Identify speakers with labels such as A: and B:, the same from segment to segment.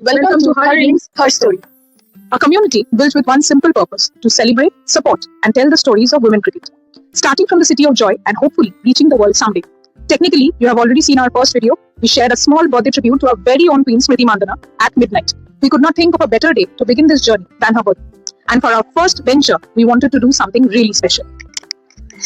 A: Welcome to Her Dreams, Her Story, a community built with one simple purpose: to celebrate, support, and tell the stories of women cricket. Starting from the city of joy and hopefully reaching the world someday. Technically, you have already seen our first video. We shared a small birthday tribute to our very own Queen Smriti Mandhana at midnight. We could not think of a better day to begin this journey than her birthday. And for our first venture, we wanted to do something really special.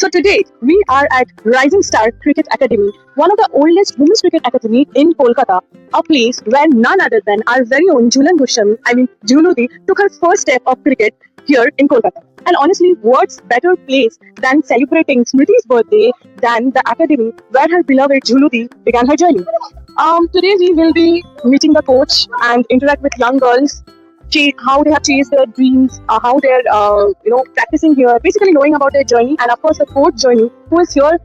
A: So today, we are at Rising Star Cricket Academy, one of the oldest women's cricket academy in Kolkata, a place where none other than our very own Jhulan Goswami, Juludi, took her first step of cricket here in Kolkata. And honestly, what's better place than celebrating Smriti's birthday than the academy where her beloved Juludi began her journey. Today we will be meeting the coach and interact with young girls, how they have chased their dreams, how they're practicing here, basically knowing about their journey, and of course the coach journey, who is here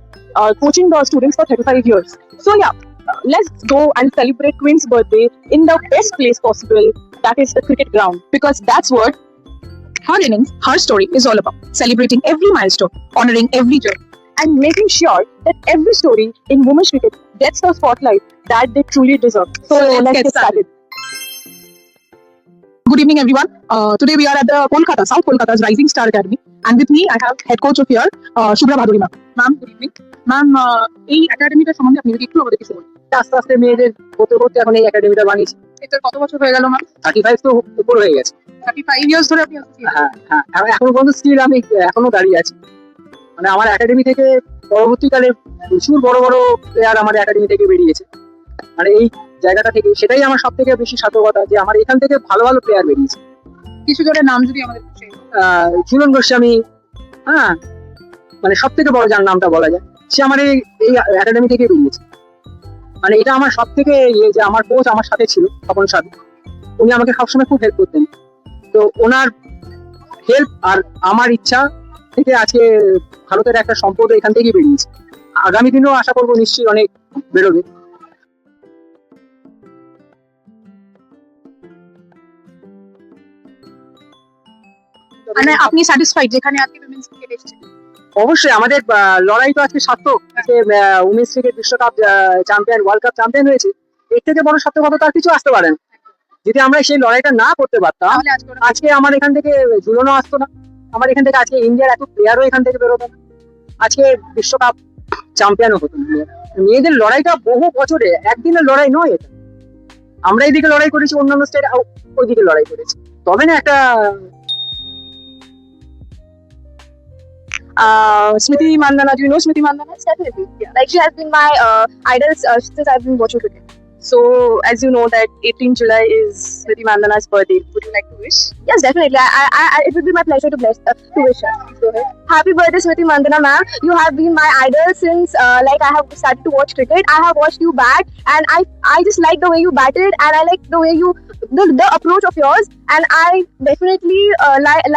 A: coaching the students for 35 years. So yeah, let's go and celebrate Queen's birthday in the best place possible, that is the cricket ground, because that's what Her Innings, Her Story is all about. Celebrating every milestone, honoring every journey, and making sure that every story in women's cricket gets the spotlight that they truly deserve. So let's get started. Good evening, everyone. Today we are at the Kolkata, South Kolkata's Rising Star Academy, and with me I have head coach of here, Shubhra Bhaduri ma'am. Ma'am, good evening. Ma'am, এই একাডেমিটার সম্বন্ধে আপনি যদি একটু আমাদের কিছু বলেন।
B: আস্তে আস্তে মেয়েদের হতে হতে এখন এই একাডেমিটা বানিয়েছি।
A: এটা কত বছর হয়ে গেল ম্যাম?
B: 35 তো উপর হয়ে গেছে।
A: 35 ইয়ার্স ধরে আপনি আসছেন?
B: হ্যাঁ, এখনো পর্যন্ত স্টিল আমি এখনো দাঁড়িয়ে আছি। মানে আমার একাডেমি থেকে পরবর্তীকালে প্রচুর বড় বড় প্লেয়ার আমার একাডেমি থেকে বেরিয়েছে। মানে এই জায়গাটা থেকে সেটাই আমার সব থেকে বেশি সার্থকতা যে আমার এখান থেকে ভালো ভালো প্লেয়ার বেরিয়েছে।
A: কিছু জনের নাম যদি আমাদের
B: ঝুলন গোস্বামী, হ্যাঁ, মানে সব থেকে বড় যার নামটা বলা যায়, সে আমার এই একাডেমি থেকে বেরিয়েছে। মানে এটা আমার সব থেকে যে আমার কোচ আমার সাথে ছিল তপন সাধু, উনি আমাকে সবসময় খুব হেল্প করতেন। তো ওনার হেল্প আর আমার ইচ্ছা থেকে আজকে ভারতের একটা সম্পদ এখান থেকেই বেরিয়েছে। আগামী দিনেও আশা করবো নিশ্চয়ই অনেক বেরোবে।
A: মানে আপনি স্যাটিসফাইড যেখানে আজকে উইমেন্স ক্রিকেট এসেছে?
B: অবশ্যই আমাদের লড়াই তো আজকে সার্থক। উমেন্স ক্রিকেট বিশ্বকাপ চ্যাম্পিয়ন, ওয়ার্ল্ড কাপ চ্যাম্পিয়ন হয়েছে, এর থেকে বড় সার্থকতা তার কিছু আসতে পারে না। যদি আমরা সেই লড়াইটা না করতে পারতাম, আজকে আমার এখান থেকে ঝুলনও আসতো না, আমার এখান থেকে আজকে ইন্ডিয়ার এত প্লেয়ারও এখান থেকে বেরোতো না, আজকে বিশ্বকাপ চ্যাম্পিয়নও হতো না। মেয়েদের লড়াইটা বহু বছরে, একদিনের লড়াই নয় এটা। আমরা এইদিকে লড়াই করেছি, অন্যান্য স্টেট ওইদিকে লড়াই করেছি, তবে না একটা
A: Smriti Mandhana. Do you know Smriti Mandhana?
C: Definitely, yeah. Like she has been my idol since I've been watching cricket.
A: So, as you know that 18 July is Smriti Mandhana's birthday. Would you like to wish?
C: Yes, definitely. It would be my pleasure to wish her.
A: Go ahead.
C: Happy birthday, Smriti Mandhana, ma'am. You have been my idol since I have started to watch cricket. I have watched you bat, and I just like the way you batted, and I like the way you the approach of yours, and I definitely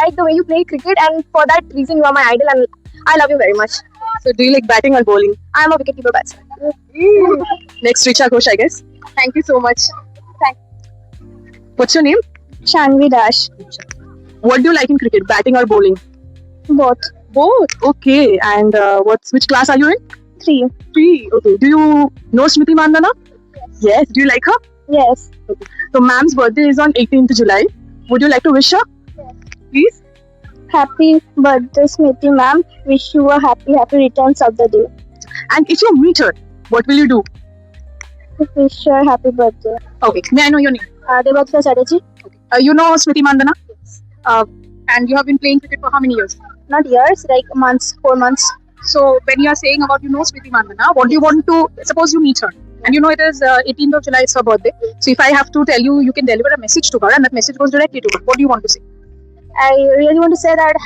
C: like the way you play cricket, and for that reason you are my idol, and I love you very much.
A: So, do you like batting or bowling?
C: I am a wicketkeeper batsman.
A: Next, Richa Ghosh, I guess. Thank you so much. What's your name?
C: Shanvi Dash.
A: What do you like in cricket, batting or bowling?
C: Both.
A: Both. Okay. And which class are you in?
C: 3.
A: 3. Okay. Do you know Smriti Mandhana? Yes. Do you like her?
C: Yes.
A: Okay. So, ma'am's birthday is on 18th July. Would you like to wish her?
C: Yes.
A: Please.
C: Happy birthday, Smriti ma'am. Wish you a happy returns of the day.
A: And if you meet her, what will you do?
C: Wish her happy birthday.
A: Okay. May I know your name?
C: Devatya Chatterjee.
A: Okay. You know Smriti Mandhana? Yes. And you have been playing cricket for how many years?
C: Not years, like months, 4 months.
A: So, when you are saying about Smriti Mandhana, what do you want to, suppose you meet her, and you know it is 18th of July, it's her birthday. So, if I have to tell you, you can deliver a message to her, and that message goes directly to her. What do you want to say?
C: I really want to say that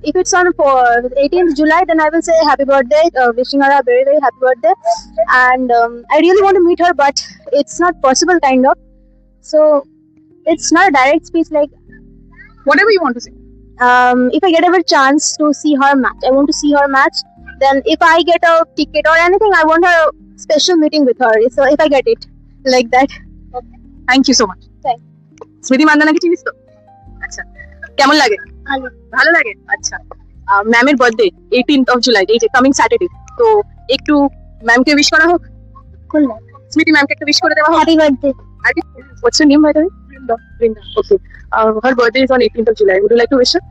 C: if it's on for 18th July, then I will say happy birthday, wishing her a very, very happy birthday. And I really want to meet her, but it's not possible, kind of. So, it's not a direct speech, like
A: Whatever you want to say.
C: if I get ever chance to see her match, I want to see her match. Then if I get a ticket or anything, I want a special meeting with her. So if I get it, like that.
A: Okay. Thank you so much.
C: Thank you.
A: Smriti Mandhana কি চিনিস তো? আচ্ছা, কেমন লাগে? ভালো লাগে। আচ্ছা, ম্যামের বার্থডে 18th of July, এই যে কামিং স্যাটারডে, তো একটু ম্যামকে উইশ করা হোক।
C: Cool.
A: স্মৃতি ম্যামকে একটা উইশ করে দেওয়া হোক।
C: Happy birthday.
A: What's your name, by the way? Brinda. Okay. Her birthday is on 18th of July. Would you like to wish her?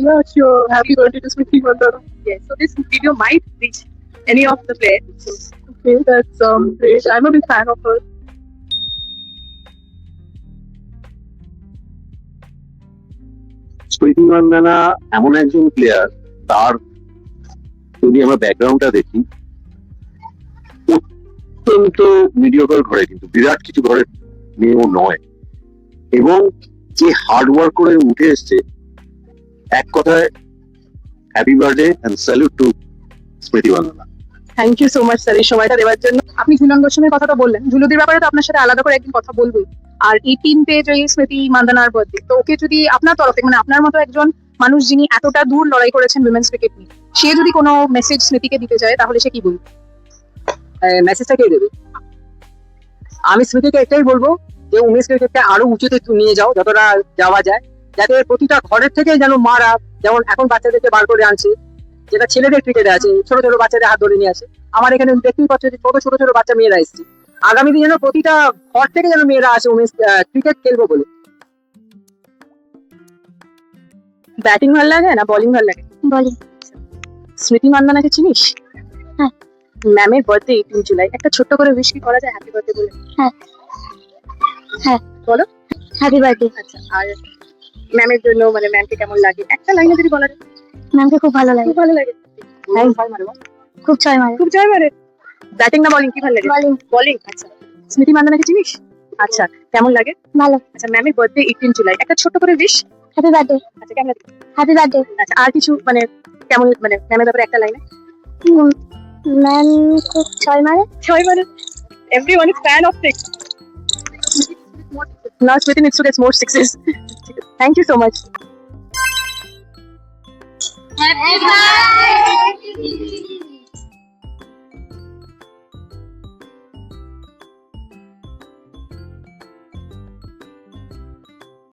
A: Yeah, sure. Happy birthday to Smriti Mandana.
D: Yes. So this video might reach any of the players.
A: Okay, that's great. I'm a big fan of her.
E: স্মৃতি মান্দানা এমন একজন player, তার যদি আমরা ব্যাকগ্রাউন্ডটা দেখি, অত্যন্ত মিডিওকর ঘরে, কিন্তু বিরাট কিছু ঘরের মেয়েও নয়, এবং যে হার্ড ওয়ার্ক করে উঠে এসছে, এক কথায় happy birthday and salute to Smriti Mandhana.
A: Thank you so much sir এই সময়টা দেওয়ার জন্য। আপনি ঝুলন গোস্বামীর কথাটা বললেন, ঝুলুদির ব্যাপারে তো আপনার সাথে আলাদা করে একদিন কথা বলবোই। আর 18 যে স্মৃতি মান্দানার বার্থডে, তো ওকে যদি আপনার তরফে, মানে আপনার মতো একজন মানুষ যিনি এতটা দূর লড়াই করেছেন উইমেন্স ক্রিকেট নিয়ে, সে যদি কোনো মেসেজ স্মৃতিকে দিতে চায় তাহলে সে কি বলবে?
B: মেসেজটা কে দেবে? আমি স্মৃতিকে একটাই বলবো যে উমেন্স ক্রিকেটটা আরো উঁচুতে নিয়ে যাও, যতটা যাওয়া যায়, যাতে প্রতিটা ঘরের থেকে যেন মারা, যেমন এখন বাচ্চাদেরকে বার করে আনছে, যেটা ছেলেদের ক্রিকেটে আছে, ছোট ছোট বাচ্চাদের হাত ধরে নিয়ে আসে। আমার এখানে দেখতেই পাচ্ছ যে ছোট ছোট বাচ্চা মেয়েরা এসছে। আগামী দিনে যেন প্রতিটা ঘর থেকে যেন মেয়েরা আসে উমেন্স ক্রিকেট খেলবো বলে।
A: ব্যাটিং ভালো লাগে না বোলিং ভালো লাগে?
C: Bowling.
A: স্মৃতি মান্দানাকে চিনিস?
C: হ্যাঁ।
A: ম্যামের বার্থডে 18 জুলাই, একটা ছোট্ট করে উইশ কি করা যায় হ্যাপি বার্থডে বলে?
C: হ্যাঁ।
A: বলো।
C: Happy birthday.
A: আচ্ছা, আর ম্যামের জন্য মানে ম্যামকে কেমন লাগে একটা লাইনে যদি বলা যায়?
C: ম্যামকে খুব ভালো লাগে।
A: খুব ভালো লাগে।
C: খুব ছয় মারে।
A: খুব জয় মারে। ব্যাটিং না বোলিং কি ভালো লাগে?
C: Bowling.
A: বোলিং। আচ্ছা, স্মৃতি মান্দানাকে চিনিস? আচ্ছা, কেমন লাগে?
C: ভালো।
A: আচ্ছা, ম্যামের বার্থডে 18 জুলাই, একটা ছোট্ট করে উইশ।
C: Happy birthday.
A: আচ্ছা, কেমন লাগে?
C: Happy birthday.
A: আচ্ছা, আর কিছু মানে কেমন, মানে ম্যামের ব্যাপারে একটা লাইনে?
C: ম্যাম খুব ছয় মারে।
A: ছয় মানে everyone is fan of six. Now Smriti needs to get more sixes. Thank you so much.
C: Happy birthday.